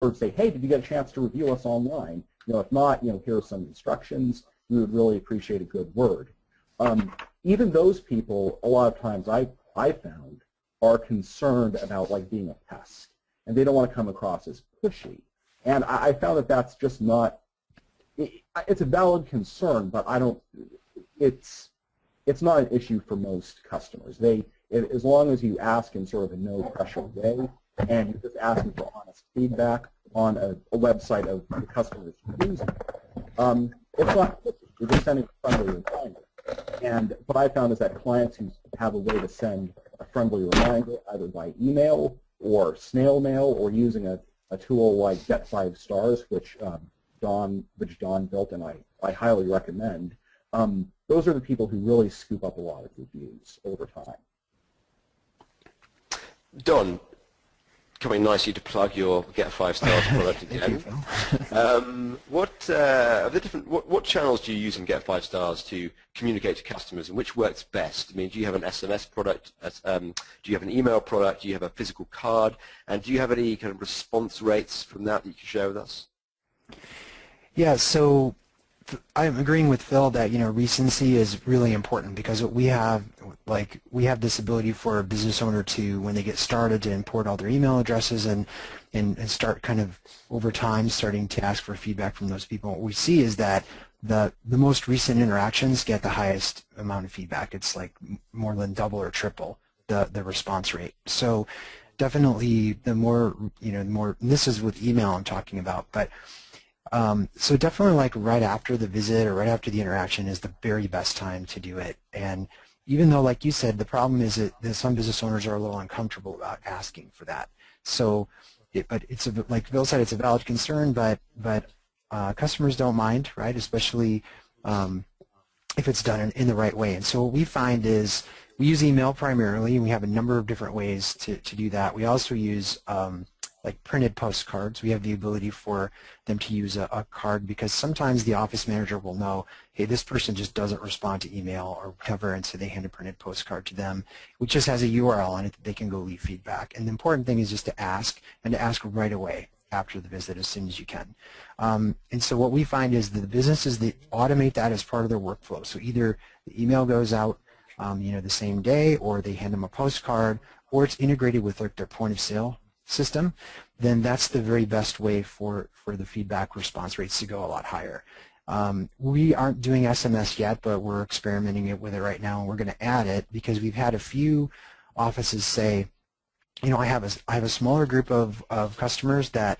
or say, hey, did you get a chance to review us online? If not, here are some instructions. We would really appreciate a good word. Even those people, a lot of times I found, are concerned about like being a pest, and they don't want to come across as pushy. And I found that that's just not. It's a valid concern, but it's not an issue for most customers. As long as you ask in sort of a no pressure way, and you're just asking for honest feedback on a website of the customer's using, it's not. You're just sending a friendly reminder. And what I found is that clients who have a way to send a friendly reminder, either by email or snail mail, or using a tool like Get 5 Stars, which Don built, and I highly recommend. Those are the people who really scoop up a lot of reviews over time. Don, coming nicely to plug your Get 5 Stars product again. What channels do you use in Get 5 Stars to communicate to customers, and which works best? I mean, do you have an SMS product? Do you have an email product? Do you have a physical card? And do you have any kind of response rates from that you can share with us? Yeah, so I'm agreeing with Phil that recency is really important, because we have this ability for a business owner to, when they get started, to import all their email addresses and start kind of over time starting to ask for feedback from those people. What we see is that the most recent interactions get the highest amount of feedback. It's like more than double or triple the response rate. So definitely the more, and this is with email I'm talking about, but so definitely like right after the visit or right after the interaction is the very best time to do it. And even though, like you said, the problem is that some business owners are a little uncomfortable about asking for that. So, but it's like Bill said, it's a valid concern, but customers don't mind, right? Especially if it's done in the right way. And so what we find is we use email primarily, and we have a number of different ways to do that. We also use like printed postcards. We have the ability for them to use a card, because sometimes the office manager will know, hey, this person just doesn't respond to email or whatever, and so they hand a printed postcard to them, which just has a URL on it that they can go leave feedback. And the important thing is just to ask, and to ask right away after the visit as soon as you can. And so what we find is that the businesses that automate that as part of their workflow. So either the email goes out the same day, or they hand them a postcard, or it's integrated with like their point of sale system, then that's the very best way for the feedback response rates to go a lot higher. We aren't doing SMS yet, but we're experimenting with it right now, and we're going to add it because we've had a few offices say, I have a smaller group of customers that